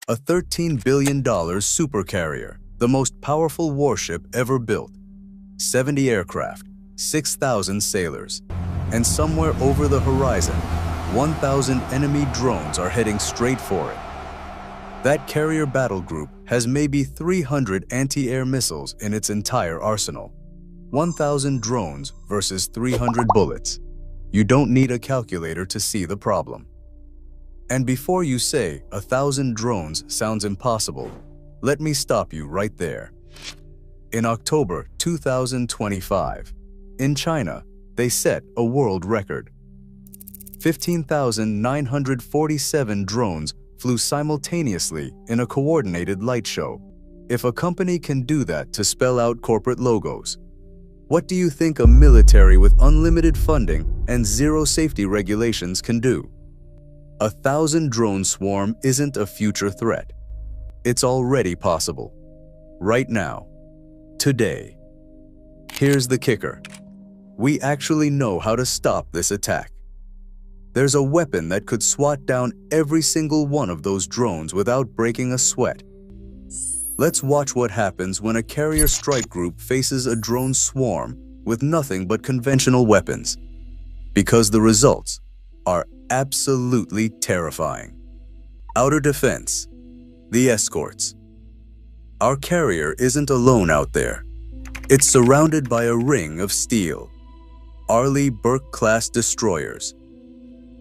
A $13 billion supercarrier, the most powerful warship ever built. 70 aircraft, 6,000 sailors, and somewhere over the horizon, 1,000 enemy drones are heading straight for it. That carrier battle group has maybe 300 anti-air missiles in its entire arsenal. 1,000 drones versus 300 bullets. You don't need a calculator to see the problem. And before you say 1,000 drones sounds impossible, let me stop you right there. In October 2025, in China, they set a world record. 15,947 drones flew simultaneously in a coordinated light show. If a company can do that to spell out corporate logos, what do you think a military with unlimited funding and zero safety regulations can do? 1,000 drone swarm isn't a future threat. It's already possible. Right now. Today. Here's the kicker. We actually know how to stop this attack. There's a weapon that could swat down every single one of those drones without breaking a sweat. Let's watch what happens when a carrier strike group faces a drone swarm with nothing but conventional weapons. Because the results are absolutely terrifying. Outer defense. The escorts. Our carrier isn't alone out there. It's surrounded by a ring of steel. Arleigh Burke-class destroyers.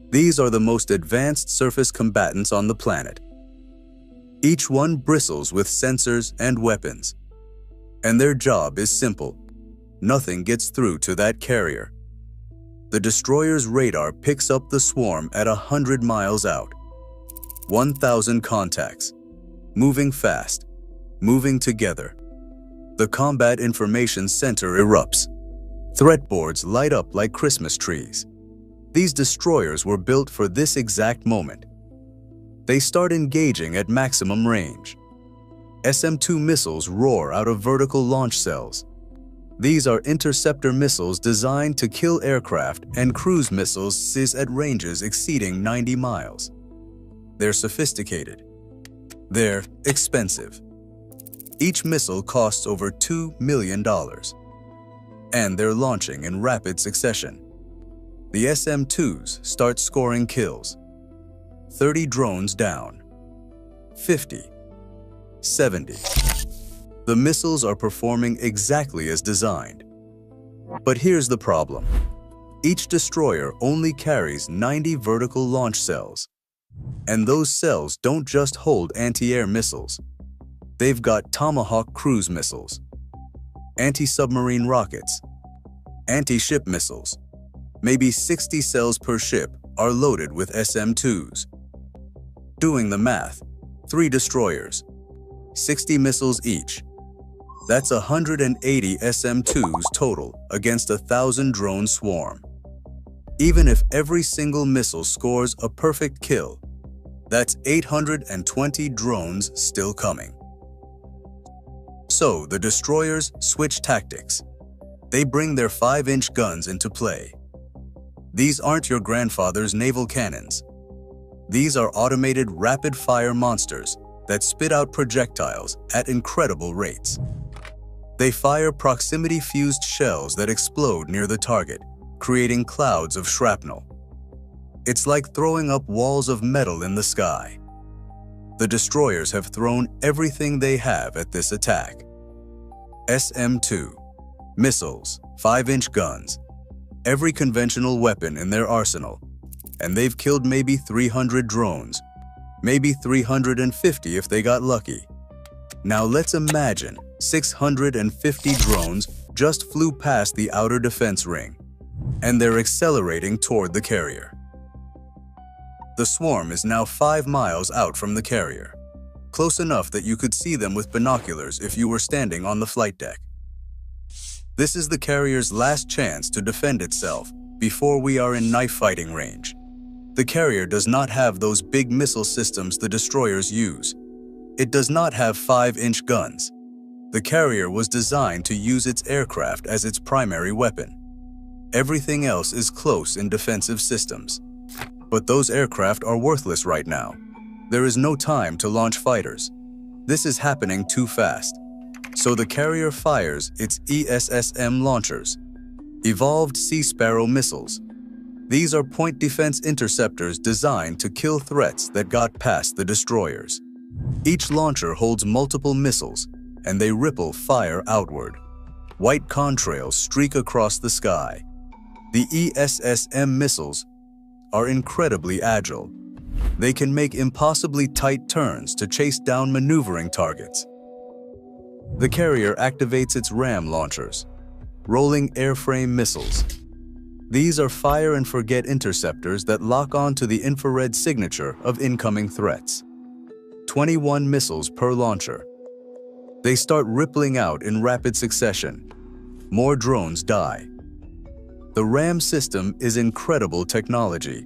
These are the most advanced surface combatants on the planet. Each one bristles with sensors and weapons. And their job is simple. Nothing gets through to that carrier. The destroyer's radar picks up the swarm at 100 miles out. 1,000 contacts. Moving fast. Moving together. The Combat Information Center erupts. Threat boards light up like Christmas trees. These destroyers were built for this exact moment. They start engaging at maximum range. SM-2 missiles roar out of vertical launch cells. These are interceptor missiles designed to kill aircraft and cruise missiles sizz at ranges exceeding 90 miles. They're sophisticated. They're expensive. Each missile costs over $2 million. And they're launching in rapid succession. The SM-2s start scoring kills. 30 drones down. 50. 70. The missiles are performing exactly as designed. But here's the problem. Each destroyer only carries 90 vertical launch cells. And those cells don't just hold anti-air missiles. They've got Tomahawk cruise missiles, anti-submarine rockets, anti-ship missiles. Maybe 60 cells per ship are loaded with SM-2s. Doing the math, 3 destroyers, 60 missiles each. That's 180 SM-2s total against 1,000 drone swarm. Even if every single missile scores a perfect kill, that's 820 drones still coming. So the destroyers switch tactics. They bring their 5-inch guns into play. These aren't your grandfather's naval cannons. These are automated rapid-fire monsters that spit out projectiles at incredible rates. They fire proximity-fused shells that explode near the target, creating clouds of shrapnel. It's like throwing up walls of metal in the sky. The destroyers have thrown everything they have at this attack. SM-2, missiles, 5-inch guns, every conventional weapon in their arsenal, and they've killed maybe 300 drones, maybe 350 if they got lucky. Now let's imagine 650 drones just flew past the outer defense ring, and they're accelerating toward the carrier. The swarm is now 5 miles out from the carrier, close enough that you could see them with binoculars if you were standing on the flight deck. This is the carrier's last chance to defend itself before we are in knife fighting range. The carrier does not have those big missile systems the destroyers use. It does not have 5-inch guns. The carrier was designed to use its aircraft as its primary weapon. Everything else is close in defensive systems. But those aircraft are worthless right now. There is no time to launch fighters. This is happening too fast. So the carrier fires its ESSM launchers, Evolved Sea Sparrow missiles. These are point defense interceptors designed to kill threats that got past the destroyers. Each launcher holds multiple missiles, and they ripple fire outward. White contrails streak across the sky. The ESSM missiles are incredibly agile. They can make impossibly tight turns to chase down maneuvering targets. The carrier activates its RAM launchers, rolling airframe missiles. These are fire-and-forget interceptors that lock on to the infrared signature of incoming threats. 21 missiles per launcher. They start rippling out in rapid succession. More drones die. The RAM system is incredible technology.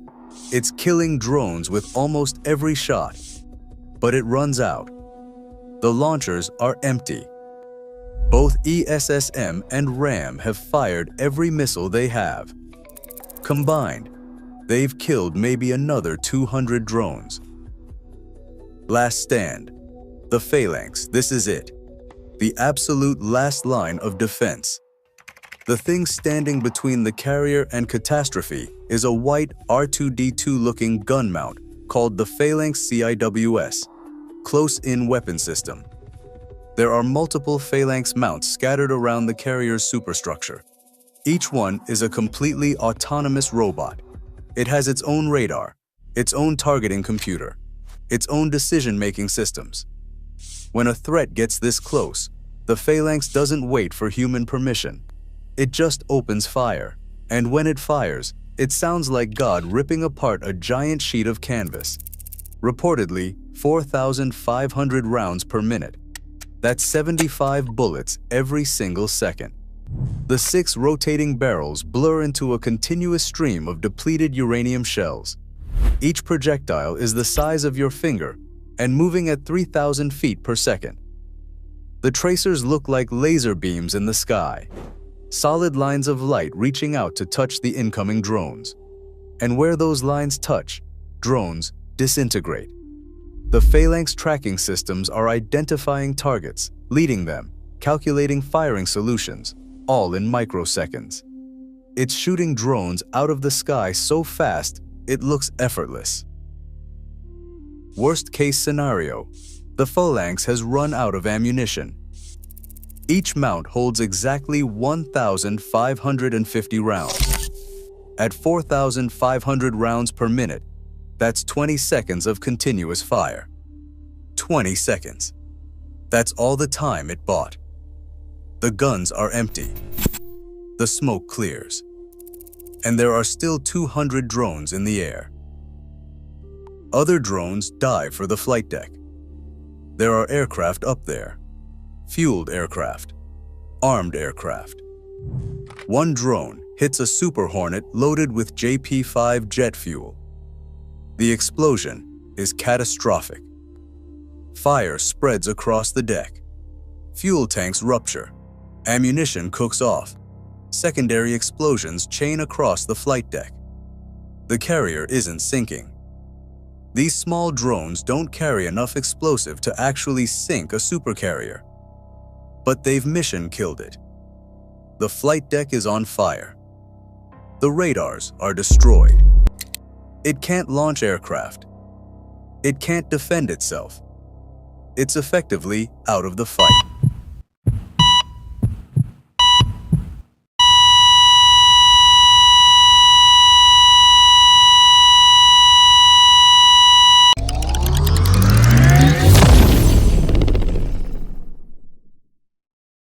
It's killing drones with almost every shot. But it runs out. The launchers are empty. Both ESSM and RAM have fired every missile they have. Combined, they've killed maybe another 200 drones. Last stand. The Phalanx, this is it. The absolute last line of defense. The thing standing between the carrier and catastrophe is a white R2-D2-looking gun mount called the Phalanx CIWS, close-in weapon system. There are multiple Phalanx mounts scattered around the carrier's superstructure. Each one is a completely autonomous robot. It has its own radar, its own targeting computer, its own decision-making systems. When a threat gets this close, the Phalanx doesn't wait for human permission. It just opens fire, and when it fires, it sounds like God ripping apart a giant sheet of canvas. Reportedly, 4,500 rounds per minute. That's 75 bullets every single second. The 6 rotating barrels blur into a continuous stream of depleted uranium shells. Each projectile is the size of your finger and moving at 3,000 feet per second. The tracers look like laser beams in the sky, solid lines of light reaching out to touch the incoming drones. And where those lines touch, drones disintegrate. The Phalanx tracking systems are identifying targets, leading them, calculating firing solutions, all in microseconds. It's shooting drones out of the sky so fast, it looks effortless. Worst case scenario, the Phalanx has run out of ammunition. Each mount holds exactly 1,550 rounds. At 4,500 rounds per minute, that's 20 seconds of continuous fire. 20 seconds. That's all the time it bought. The guns are empty. The smoke clears. And there are still 200 drones in the air. Other drones dive for the flight deck. There are aircraft up there. Fueled aircraft. Armed aircraft. One drone hits a Super Hornet loaded with JP-5 jet fuel. The explosion is catastrophic. Fire spreads across the deck. Fuel tanks rupture. Ammunition cooks off. Secondary explosions chain across the flight deck. The carrier isn't sinking. These small drones don't carry enough explosive to actually sink a supercarrier. But they've mission killed it. The flight deck is on fire. The radars are destroyed. It can't launch aircraft. It can't defend itself. It's effectively out of the fight.